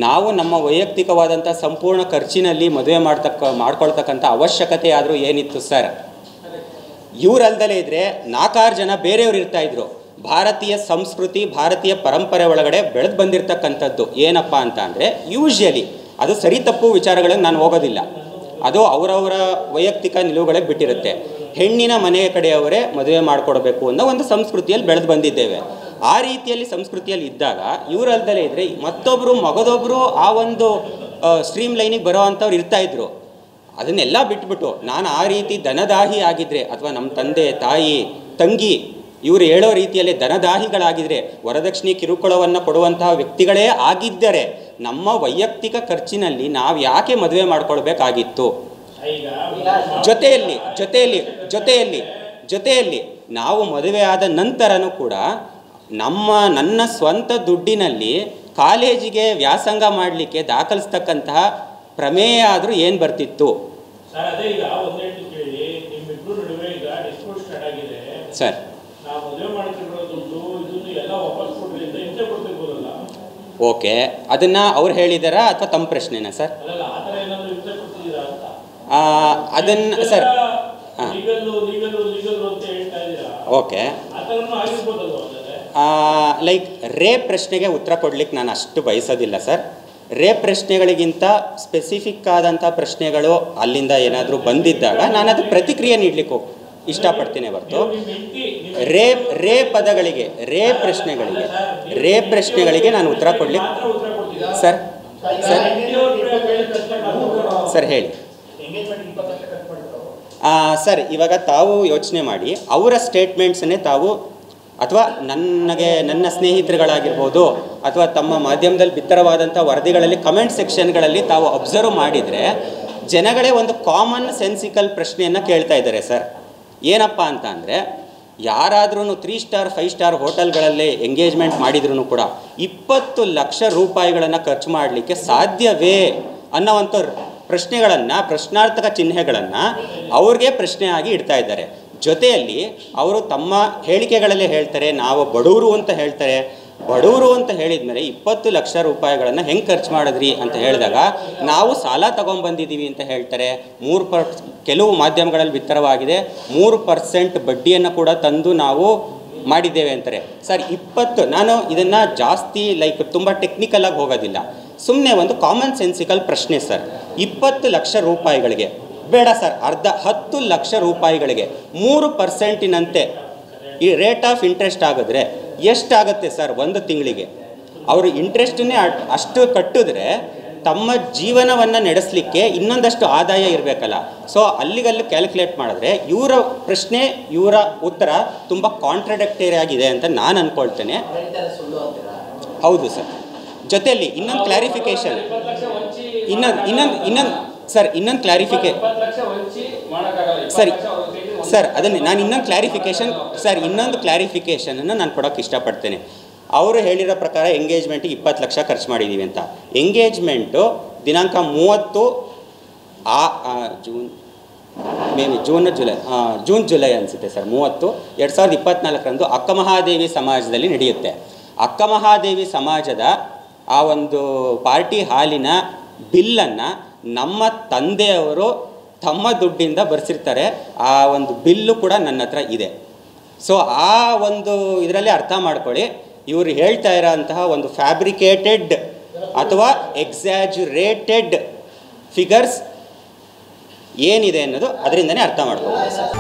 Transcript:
ನಾವು ನಮ್ಮ ವೈಯಕ್ತಿಕವಾದಂಥ ಸಂಪೂರ್ಣ ಖರ್ಚಿನಲ್ಲಿ ಮದುವೆ ಮಾಡ್ಕೊಳ್ತಕ್ಕಂಥ ಅವಶ್ಯಕತೆ ಆದರೂ ಏನಿತ್ತು ಸರ್? ಇವರಲ್ದಲೇ ಇದ್ದರೆ 4-6 ಜನ ಬೇರೆಯವರು ಇರ್ತಾಯಿದ್ರು. ಭಾರತೀಯ ಸಂಸ್ಕೃತಿ, ಭಾರತೀಯ ಪರಂಪರೆ ಒಳಗಡೆ ಬೆಳೆದು ಬಂದಿರತಕ್ಕಂಥದ್ದು ಏನಪ್ಪ ಅಂತ ಅಂದರೆ, ಯೂಶ್ವಲಿ ಅದು ಸರಿ ತಪ್ಪು ವಿಚಾರಗಳಿಗೆ ನಾನು ಹೋಗೋದಿಲ್ಲ, ಅದು ಅವರವರ ವೈಯಕ್ತಿಕ ನಿಲುವುಗಳಿಗೆ ಬಿಟ್ಟಿರುತ್ತೆ. ಹೆಣ್ಣಿನ ಮನೆಯ ಕಡೆಯವರೇ ಮದುವೆ ಮಾಡಿಕೊಡ್ಬೇಕು ಅನ್ನೋ ಒಂದು ಸಂಸ್ಕೃತಿಯಲ್ಲಿ ಬೆಳೆದು ಬಂದಿದ್ದೇವೆ. ಆ ರೀತಿಯಲ್ಲಿ ಸಂಸ್ಕೃತಿಯಲ್ಲಿ ಇದ್ದಾಗ ಇವರಲ್ದಲೇ ಇದ್ದರೆ ಮತ್ತೊಬ್ಬರು ಮಗದೊಬ್ಬರು ಆ ಒಂದು ಸ್ಟ್ರೀಮ್ ಲೈನಿಗೆ ಬರೋ ಅಂಥವ್ರು ಇರ್ತಾಯಿದ್ರು. ಅದನ್ನೆಲ್ಲ ಬಿಟ್ಬಿಟ್ಟು ನಾನು ಆ ರೀತಿ ಧನದಾಹಿ ಆಗಿದ್ದರೆ, ಅಥವಾ ನಮ್ಮ ತಂದೆ ತಾಯಿ ತಂಗಿ ಇವರು ಹೇಳೋ ರೀತಿಯಲ್ಲಿ ಧನದಾಹಿಗಳಾಗಿದ್ದರೆ, ವರದಕ್ಷಿಣೆ ಕಿರುಕುಳವನ್ನು ಕೊಡುವಂತಹ ವ್ಯಕ್ತಿಗಳೇ ಆಗಿದ್ದರೆ ನಮ್ಮ ವೈಯಕ್ತಿಕ ಖರ್ಚಿನಲ್ಲಿ ನಾವು ಯಾಕೆ ಮದುವೆ ಮಾಡ್ಕೊಳ್ಬೇಕಾಗಿತ್ತು? ಜೊತೆಯಲ್ಲಿ ನಾವು ಮದುವೆ ಆದ ನಂತರನೂ ಕೂಡ ನನ್ನ ಸ್ವಂತ ದುಡ್ಡಿನಲ್ಲಿ ಕಾಲೇಜಿಗೆ ವ್ಯಾಸಂಗ ಮಾಡಲಿಕ್ಕೆ ದಾಖಲಿಸ್ತಕ್ಕಂತಹ ಪ್ರಮೇಯ ಆದರೂ ಏನು ಬರ್ತಿತ್ತು ಸರ್? ಓಕೆ, ಅದನ್ನು ಅವ್ರು ಹೇಳಿದಾರಾ ಅಥವಾ ತಮ್ಮ ಪ್ರಶ್ನೆನಾ ಸರ್? ಅದನ್ನು ಸರ್ ಓಕೆ, ಲೈಕ್ ರೇಪ್ ಪ್ರಶ್ನೆಗೆ ಉತ್ತರ ಕೊಡ್ಲಿಕ್ಕೆ ನಾನು ಅಷ್ಟು ಬಯಸೋದಿಲ್ಲ ಸರ್. ರೇಪ್ ಪ್ರಶ್ನೆಗಳಿಗಿಂತ ಸ್ಪೆಸಿಫಿಕ್ ಆದಂಥ ಪ್ರಶ್ನೆಗಳು ಅಲ್ಲಿಂದ ಏನಾದರೂ ಬಂದಿದ್ದಾಗ ನಾನು ಅದು ಪ್ರತಿಕ್ರಿಯೆ ನೀಡಲಿಕ್ಕೆ ಇಷ್ಟಪಡ್ತೀನಿ ಹೊರತು ರೇಪ್ ಪದಗಳಿಗೆ, ರೇಪ್ ಪ್ರಶ್ನೆಗಳಿಗೆ ನಾನು ಉತ್ತರ ಕೊಡ್ಲಿಕ್ಕೆ ಸರ್ ಹೇಳಿ ಸರ್. ಇವಾಗ ತಾವು ಯೋಚನೆ ಮಾಡಿ, ಅವರ ಸ್ಟೇಟ್ಮೆಂಟ್ಸನ್ನೇ ತಾವು ಅಥವಾ ನನ್ನ ಸ್ನೇಹಿತರುಗಳಾಗಿರ್ಬೋದು ಅಥವಾ ತಮ್ಮ ಮಾಧ್ಯಮದಲ್ಲಿ ಬಿತ್ತರವಾದಂಥ ವರದಿಗಳಲ್ಲಿ ಕಮೆಂಟ್ ಸೆಕ್ಷನ್ಗಳಲ್ಲಿ ತಾವು ಅಬ್ಸರ್ವ್ ಮಾಡಿದರೆ ಜನಗಳೇ ಒಂದು ಕಾಮನ್ ಸೆನ್ಸಿಕಲ್ ಪ್ರಶ್ನೆಯನ್ನು ಕೇಳ್ತಾ ಇದ್ದಾರೆ ಸರ್. ಏನಪ್ಪ ಅಂತ ಅಂದರೆ, ಯಾರಾದ್ರೂ 3 ಸ್ಟಾರ್ 5 ಸ್ಟಾರ್ ಹೋಟೆಲ್ಗಳಲ್ಲಿ ಎಂಗೇಜ್ಮೆಂಟ್ ಮಾಡಿದ್ರೂ ಕೂಡ 20 ಲಕ್ಷ ರೂಪಾಯಿಗಳನ್ನು ಖರ್ಚು ಮಾಡಲಿಕ್ಕೆ ಸಾಧ್ಯವೇ ಅನ್ನೋವಂಥ ಪ್ರಶ್ನೆಗಳನ್ನು, ಪ್ರಶ್ನಾರ್ಥಕ ಚಿಹ್ನೆಗಳನ್ನು ಅವ್ರಿಗೆ ಪ್ರಶ್ನೆ ಆಗಿ ಇಡ್ತಾ ಇದ್ದಾರೆ. ಜೊತೆಯಲ್ಲಿ ಅವರು ತಮ್ಮ ಹೇಳಿಕೆಗಳಲ್ಲಿ ಹೇಳ್ತಾರೆ, ನಾವು ಬಡವರು ಅಂತ ಹೇಳ್ತಾರೆ. ಬಡವರು ಅಂತ ಹೇಳಿದ ಮೇಲೆ 20 ಲಕ್ಷ ರೂಪಾಯಿಗಳನ್ನು ಹೆಂಗೆ ಖರ್ಚು ಮಾಡಿದ್ರಿ ಅಂತ ಹೇಳಿದಾಗ ನಾವು ಸಾಲ ತೊಗೊಂಬಂದಿದ್ದೀವಿ ಅಂತ ಹೇಳ್ತಾರೆ. ಕೆಲವು ಮಾಧ್ಯಮಗಳಲ್ಲಿ ಬಿತ್ತರವಾಗಿದೆ 3% ಬಡ್ಡಿಯನ್ನು ಕೂಡ ತಂದು ನಾವು ಮಾಡಿದ್ದೇವೆ ಅಂತಾರೆ ಸರ್. ನಾನು ಇದನ್ನು ಜಾಸ್ತಿ ತುಂಬ ಟೆಕ್ನಿಕಲಾಗಿ ಹೋಗೋದಿಲ್ಲ, ಸುಮ್ಮನೆ ಒಂದು ಕಾಮನ್ ಸೆನ್ಸಿಕಲ್ ಪ್ರಶ್ನೆ ಸರ್. 20 ಲಕ್ಷ ರೂಪಾಯಿಗಳಿಗೆ ಬೇಡ ಸರ್, 10 ಲಕ್ಷ ರೂಪಾಯಿಗಳಿಗೆ 3%ನಂತೆ ಈ ರೇಟ್ ಆಫ್ ಇಂಟ್ರೆಸ್ಟ್ ಆಗಿದ್ರೆ ಎಷ್ಟಾಗುತ್ತೆ ಸರ್ ಒಂದು ತಿಂಗಳಿಗೆ? ಅವರು ಇಂಟ್ರೆಸ್ಟನ್ನೇ ಅಷ್ಟು ಕಟ್ಟಿದ್ರೆ ತಮ್ಮ ಜೀವನವನ್ನು ನಡೆಸಲಿಕ್ಕೆ ಇನ್ನೊಂದಷ್ಟು ಆದಾಯ ಇರಬೇಕಲ್ಲ. ಸೊ ಅಲ್ಲಿಗಲ್ಲಿ ಕ್ಯಾಲ್ಕುಲೇಟ್ ಮಾಡಿದ್ರೆ ಇವರ ಪ್ರಶ್ನೆ, ಇವರ ಉತ್ತರ ತುಂಬ ಕಾಂಟ್ರಡಿಕ್ಟರಿ ಆಗಿದೆ ಅಂತ ನಾನು ಅಂದ್ಕೊಳ್ತೇನೆ. ಹೌದು ಸರ್. ಜೊತೆಯಲ್ಲಿ ಇನ್ನೊಂದು ಕ್ಲಾರಿಫಿಕೇಶನ್, ಇನ್ನೊಂದು ಕ್ಲಾರಿಫಿಕೇಶನ್ ಸರ್ ಅದನ್ನೇ ನಾನು ಇನ್ನೊಂದು ಕ್ಲಾರಿಫಿಕೇಷನನ್ನು ನಾನು ಕೊಡೋಕ್ಕೆ ಇಷ್ಟಪಡ್ತೇನೆ. ಅವರು ಹೇಳಿರೋ ಪ್ರಕಾರ ಎಂಗೇಜ್ಮೆಂಟಿಗೆ 20 ಲಕ್ಷ ಖರ್ಚು ಮಾಡಿದ್ದೀವಿ ಅಂತ. ಎಂಗೇಜ್ಮೆಂಟು ದಿನಾಂಕ 30 ಜೂನ್ ಜುಲೈ ಅನಿಸುತ್ತೆ ಸರ್, 30 2024ರಂದು ಅಕ್ಕಮಹಾದೇವಿ ಸಮಾಜದಲ್ಲಿ ನಡೆಯುತ್ತೆ. ಅಕ್ಕಮಹಾದೇವಿ ಸಮಾಜದ ಆ ಒಂದು ಪಾರ್ಟಿ ಹಾಲಿನ ಬಿಲ್ಲನ್ನು ನಮ್ಮ ತಂದೆಯವರು ತಮ್ಮ ದುಡ್ಡಿಂದ ಬರೆಸಿರ್ತಾರೆ. ಆ ಒಂದು ಬಿಲ್ಲು ಕೂಡ ನನ್ನ ಹತ್ರ ಇದೆ. ಸೊ ಆ ಒಂದು ಇದರಲ್ಲಿ ಅರ್ಥ ಮಾಡ್ಕೊಳ್ಳಿ, ಇವರು ಹೇಳ್ತಾ ಇರೋಂತಹ ಒಂದು ಫ್ಯಾಬ್ರಿಕೇಟೆಡ್ ಅಥವಾ ಎಕ್ಸಾಜುರೇಟೆಡ್ ಫಿಗರ್ಸ್ ಏನಿದೆ ಅನ್ನೋದು ಅದರಿಂದನೇ ಅರ್ಥ ಮಾಡ್ಕೊಳ್ಳಿ ಸರ್.